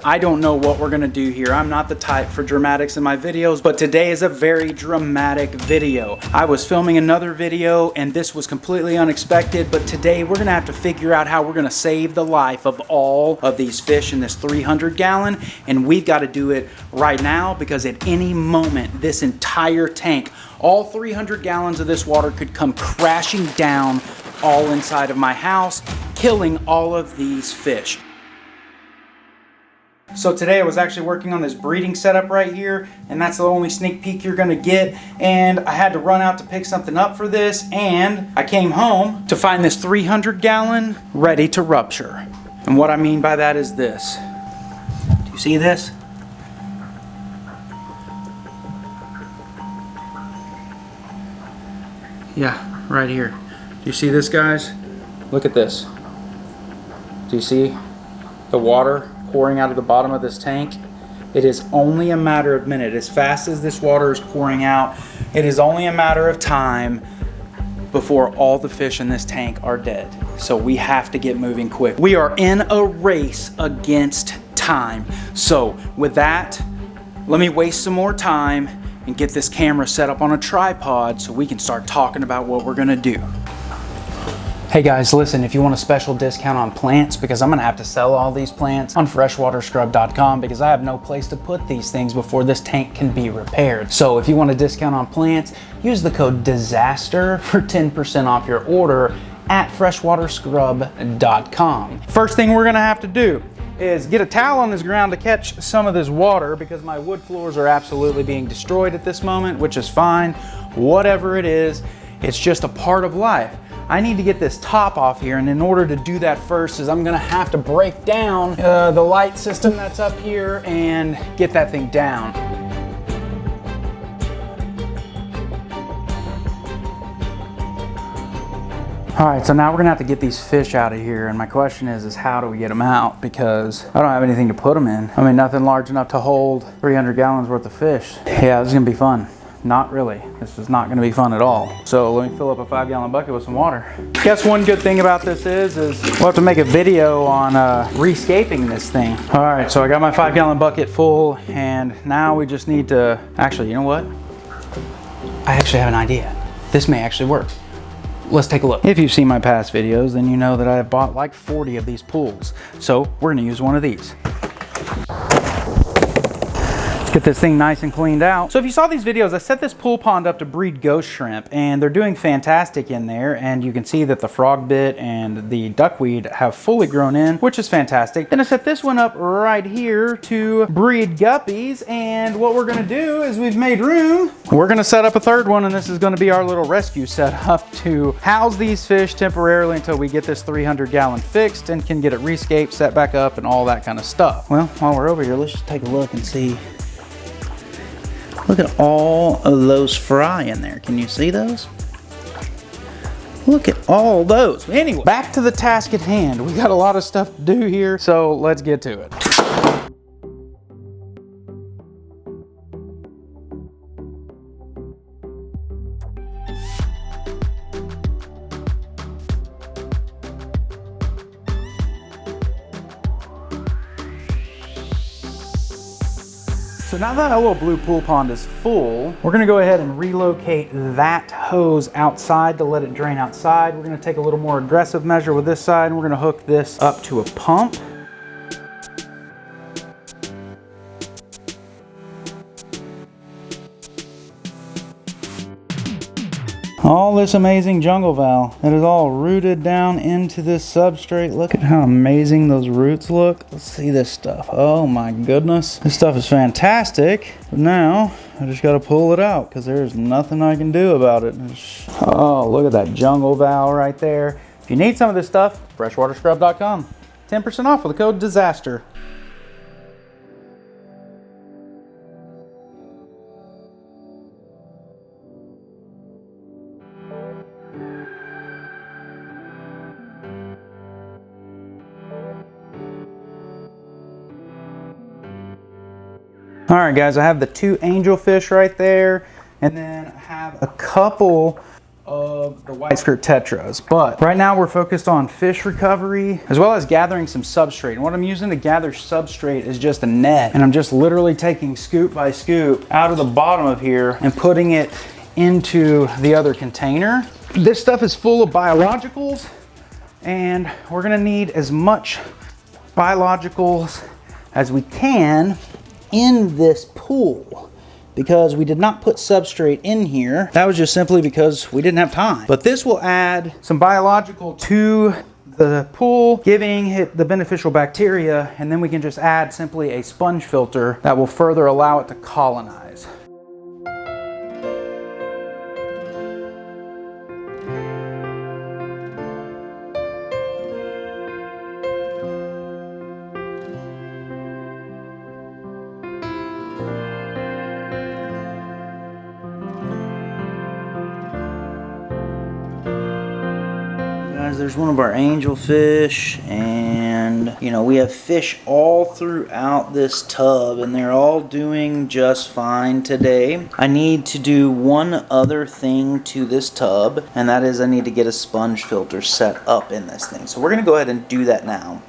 I don't know what we're gonna do here. I'm not the type for dramatics in my videos, but today is a very dramatic video. I was filming another video and this was completely unexpected, but today we're gonna have to figure out how we're gonna save the life of all of these fish in this 300 gallon, and we've gotta do it right now because at any moment, this entire tank, all 300 gallons of this water could come crashing down all inside of my house, killing all of these fish. So today I was actually working on this breeding setup right here, and that's the only sneak peek you're gonna get. And I had to run out to pick something up for this, and I came home to find this 300 gallon ready to rupture. And what I mean by that is this. Do you see this? Yeah, right here. Do you see this, guys? Look at this. Do you see the water pouring out of the bottom of this tank? It is only a matter of minutes. As fast as this water is pouring out, it is only a matter of time before all the fish in this tank are dead. So we have to get moving quick. We are in a race against time. So with that, let me waste some more time and get this camera set up on a tripod so we can start talking about what we're gonna do. Hey guys, listen, if you want a special discount on plants, because I'm gonna have to sell all these plants on freshwaterscrub.com because I have no place to put these things before this tank can be repaired. So if you want a discount on plants, use the code DISASTER for 10% off your order at freshwaterscrub.com. First thing we're gonna have to do is get a towel on this ground to catch some of this water because my wood floors are absolutely being destroyed at this moment, which is fine. Whatever it is, it's just a part of life. I need to get this top off here, and in order to do that first is I'm gonna have to break down the light system that's up here and get that thing down. All right, so now we're gonna have to get these fish out of here, and my question is how do we get them out? Because I don't have anything to put them in. I mean, nothing large enough to hold 300 gallons worth of fish. Yeah, this is gonna be fun. Not really. This is not gonna be fun at all. So let me fill up a 5-gallon bucket with some water. Guess one good thing about this is we'll have to make a video on rescaping this thing. All right, so I got my 5-gallon bucket full, and now we just need to, actually, you know what? I actually have an idea. This may actually work. Let's take a look. If you've seen my past videos, then you know that I've bought like 40 of these pools. So we're gonna use one of these. Get this thing nice and cleaned out. So if you saw these videos, I set this pool pond up to breed ghost shrimp, and they're doing fantastic in there, and you can see that the frog bit and the duckweed have fully grown in, which is fantastic. Then I set this one up right here to breed guppies, and what we're gonna do is we've made room. We're gonna set up a third one, and this is gonna be our little rescue setup to house these fish temporarily until we get this 300 gallon fixed and can get it rescaped, set back up, and all that kind of stuff. Well, while we're over here, let's just take a look and see. Look at all of those fry in there. Can you see those? Look at all those. Anyway, back to the task at hand. We got a lot of stuff to do here, so let's get to it. So now that our little blue pool pond is full, we're gonna go ahead and relocate that hose outside to let it drain outside. We're gonna take a little more aggressive measure with this side, and we're gonna hook this up to a pump. All this amazing jungle val, it is all rooted down into this substrate. Look at how amazing those roots look. Let's see this stuff. Oh my goodness. This stuff is fantastic. But now I just gotta pull it out because there's nothing I can do about it. Oh, look at that jungle val right there. If you need some of this stuff, freshwaterscrub.com. 10% off with the code DISASTER. All right guys, I have the 2 angelfish right there, and then I have a couple of the white skirt tetras. But right now we're focused on fish recovery as well as gathering some substrate. And what I'm using to gather substrate is just a net. And I'm just literally taking scoop by scoop out of the bottom of here and putting it into the other container. This stuff is full of biologicals, and we're gonna need as much biologicals as we can in this pool, because we did not put substrate in here. That was just simply because we didn't have time. But this will add some biological to the pool, giving it the beneficial bacteria, and then we can just add simply a sponge filter that will further allow it to colonize. There's one of our angelfish, and you know, we have fish all throughout this tub and they're all doing just fine today. I need to do one other thing to this tub, and that is I need to get a sponge filter set up in this thing. So we're gonna go ahead and do that now.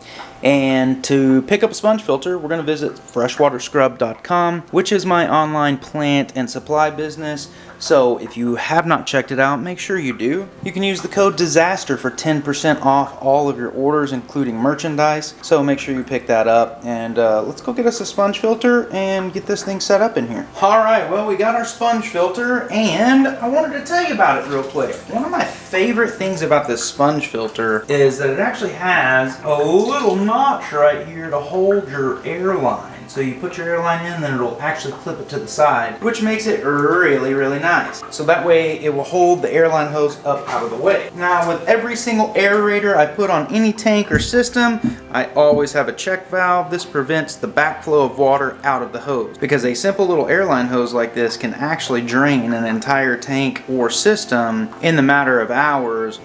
And to pick up a sponge filter, we're gonna visit freshwaterscrub.com, which is my online plant and supply business. So if you have not checked it out, make sure you do. You can use the code DISASTER for 10% off all of your orders, including merchandise. So make sure you pick that up, and let's go get us a sponge filter and get this thing set up in here. All right, well, we got our sponge filter, and I wanted to tell you about it real quick. One of my favorite things about this sponge filter is that it actually has a little notch right here to hold your airline. So you put your airline in, then it'll actually clip it to the side, which makes it really, really nice. So that way it will hold the airline hose up out of the way. Now, with every single aerator I put on any tank or system, I always have a check valve. This prevents the backflow of water out of the hose, because a simple little airline hose like this can actually drain an entire tank or system in the matter of hours.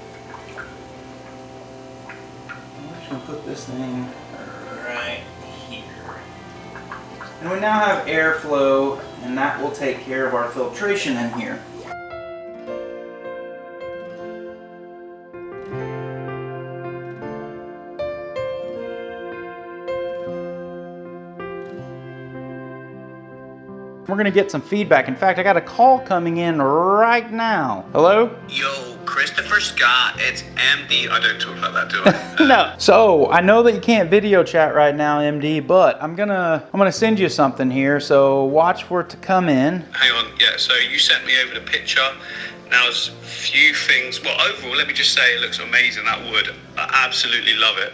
I'm just gonna put this thing right here. And we now have airflow, and that will take care of our filtration in here. We're gonna get some feedback. In fact, I got a call coming in right now. Hello? Yo, Christopher Scott, it's MD. I don't talk like that, do I? No. So I know that you can't video chat right now, MD, but I'm gonna send you something here. So watch for it to come in. Hang on. Yeah. So you sent me over the picture. Now there's a few things. Well, overall, let me just say it looks amazing. That wood. I absolutely love it.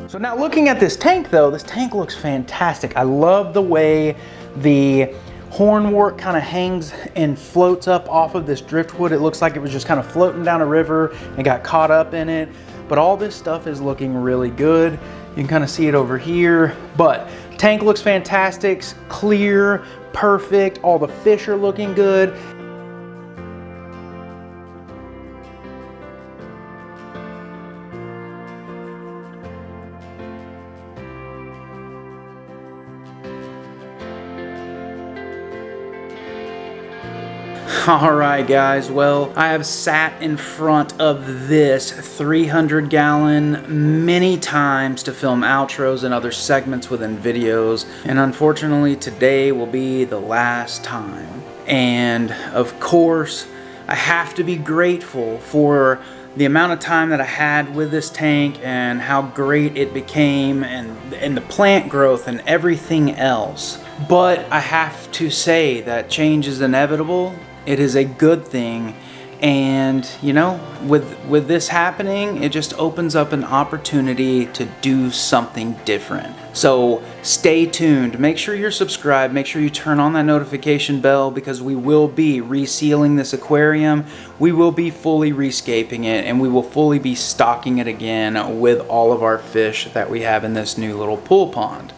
So now looking at this tank though, this tank looks fantastic. I love the way the hornwort kind of hangs and floats up off of this driftwood. It looks like it was just kind of floating down a river and got caught up in it. But all this stuff is looking really good. You can kind of see it over here. But tank looks fantastic, clear, perfect. All the fish are looking good. Alright guys, well, I have sat in front of this 300 gallon many times to film outros and other segments within videos, and unfortunately today will be the last time. And of course, I have to be grateful for the amount of time that I had with this tank and how great it became, and the plant growth and everything else. But I have to say that change is inevitable. It is a good thing, and you know, with this happening, it just opens up an opportunity to do something different. So stay tuned, make sure you're subscribed, make sure you turn on that notification bell, because we will be resealing this aquarium, we will be fully rescaping it, and we will fully be stocking it again with all of our fish that we have in this new little pool pond.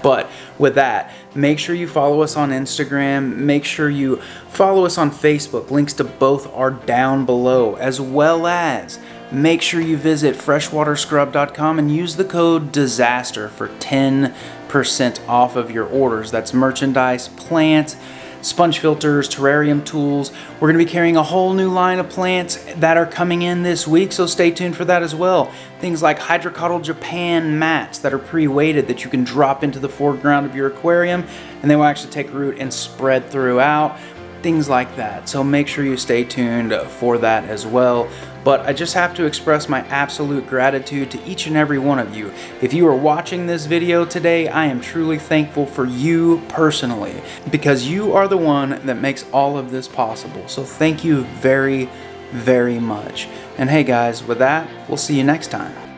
But with that, make sure you follow us on Instagram, make sure you follow us on Facebook. Links to both are down below, as well as make sure you visit freshwaterscrub.com and use the code DISASTER for 10% off of your orders. That's merchandise, plants, sponge filters, terrarium tools. We're going to be carrying a whole new line of plants that are coming in this week, so stay tuned for that as well. Things like hydrocotyl Japan mats that are pre-weighted that you can drop into the foreground of your aquarium, and they will actually take root and spread throughout. Things like that. So make sure you stay tuned for that as well. But I just have to express my absolute gratitude to each and every one of you. If you are watching this video today, I am truly thankful for you personally, because you are the one that makes all of this possible. So thank you very, very much. And hey guys, with that, we'll see you next time.